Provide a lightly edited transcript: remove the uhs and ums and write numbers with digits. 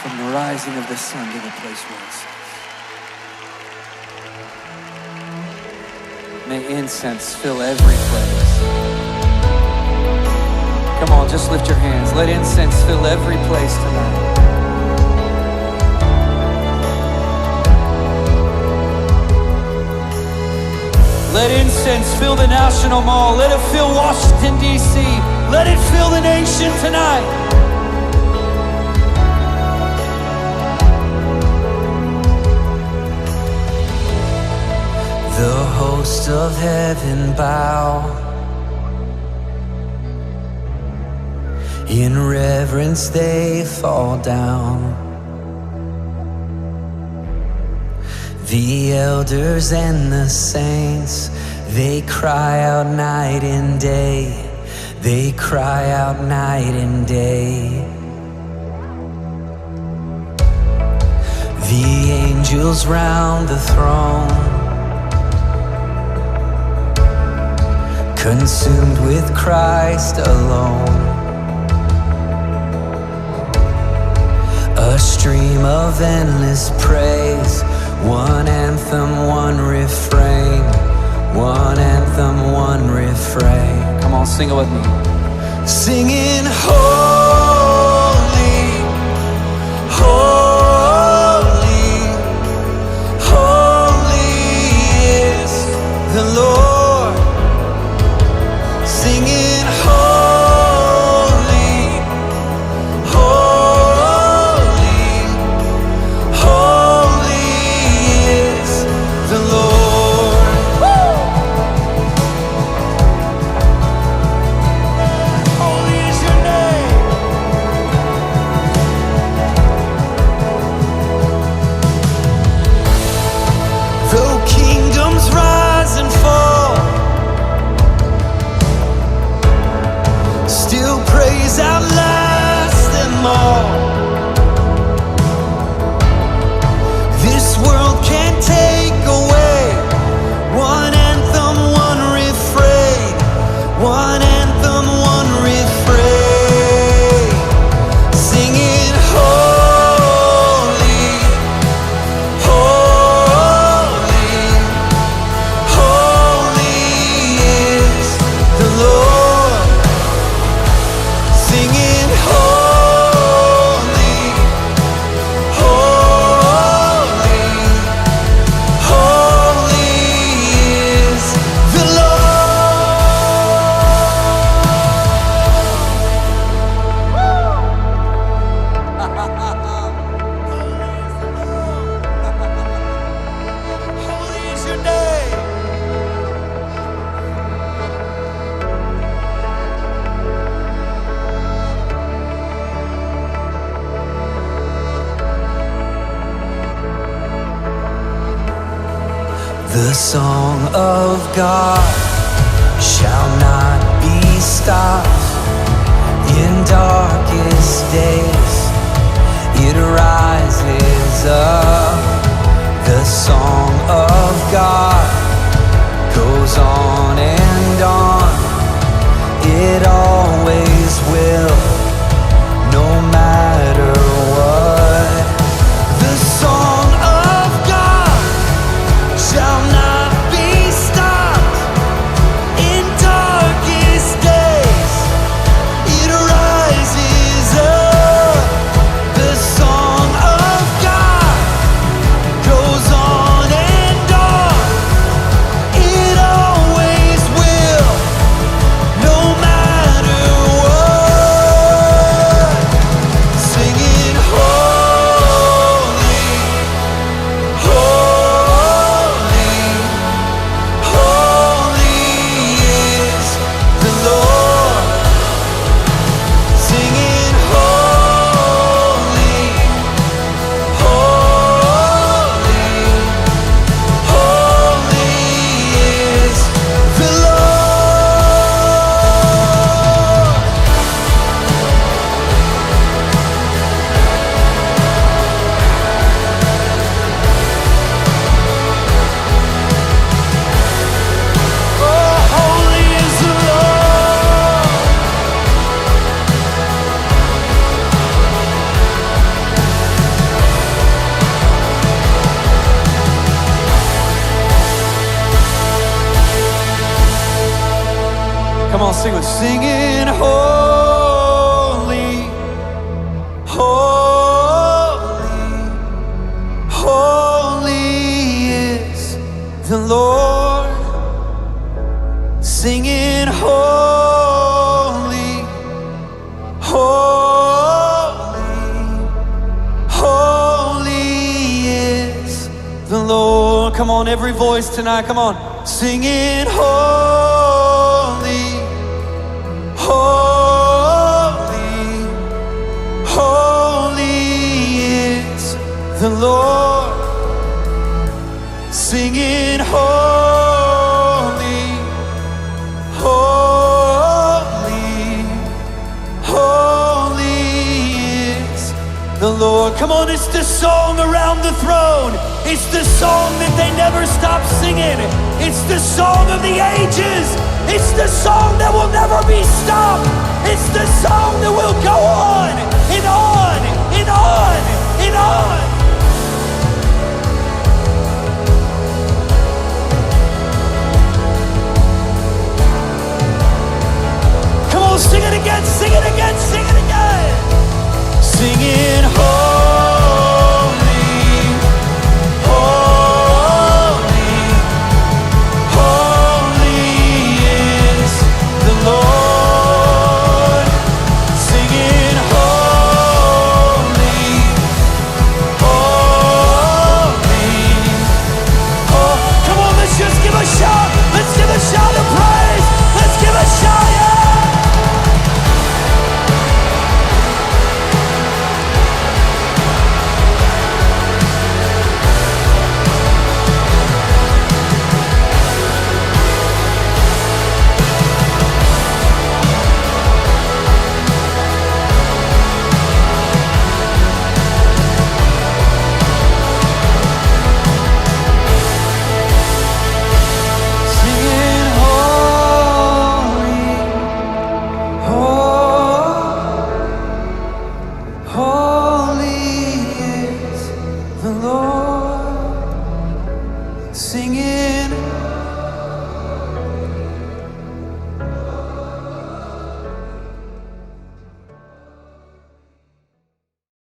from the rising of the sun to the place where it sets. May incense fill every place. Come on, just lift your hands. Let incense fill every place tonight. Let incense fill the National Mall. Let it fill Washington, D.C. Let it fill the nation tonight. The host of heaven bow in reverence, they fall down. The elders and the saints, they cry out night and day. They cry out night and day. The angels round the throne, consumed with Christ alone. A stream of endless praise, one anthem, one refrain. One anthem, one refrain. Come on, sing it with me. Singing holy, holy, holy is the Lord. Singing holy, holy, holy is the Lord. Holy is your name. Though kingdoms rise and fall, still praise outlasts them all. This world can't take away one anthem, one refrain. One anthem, one refrain. Singing holy, holy, holy is the Lord. Singing holy, holy, holy is the Holy is your name. The song of God shall not be stopped. In darkest days it rises up. The song of God goes on and on. It always will, no matter what. The song of God shall not be stopped. In darkest days it rises Come on, sing with singing holy, holy, holy is the Lord. Singing holy, holy, holy is the Lord. Come on, every voice tonight, come on. Singing holy, holy, holy is the Lord. Singing holy, holy, holy is the Lord. Come on, it's the song around the throne. It's the song that they never stop singing. It's the song of the ages. It's the song that will never be stopped. It's the song that will go on and on and on and on. Come on, sing it again, sing it again, sing it again. Singing holy, holy, holy is the Lord. Singing holy, holy, oh. Come on, let's just give a shout. Let's give a shout of praise. Let's give a shout, yeah. Singing holy, holy is the Lord. Singing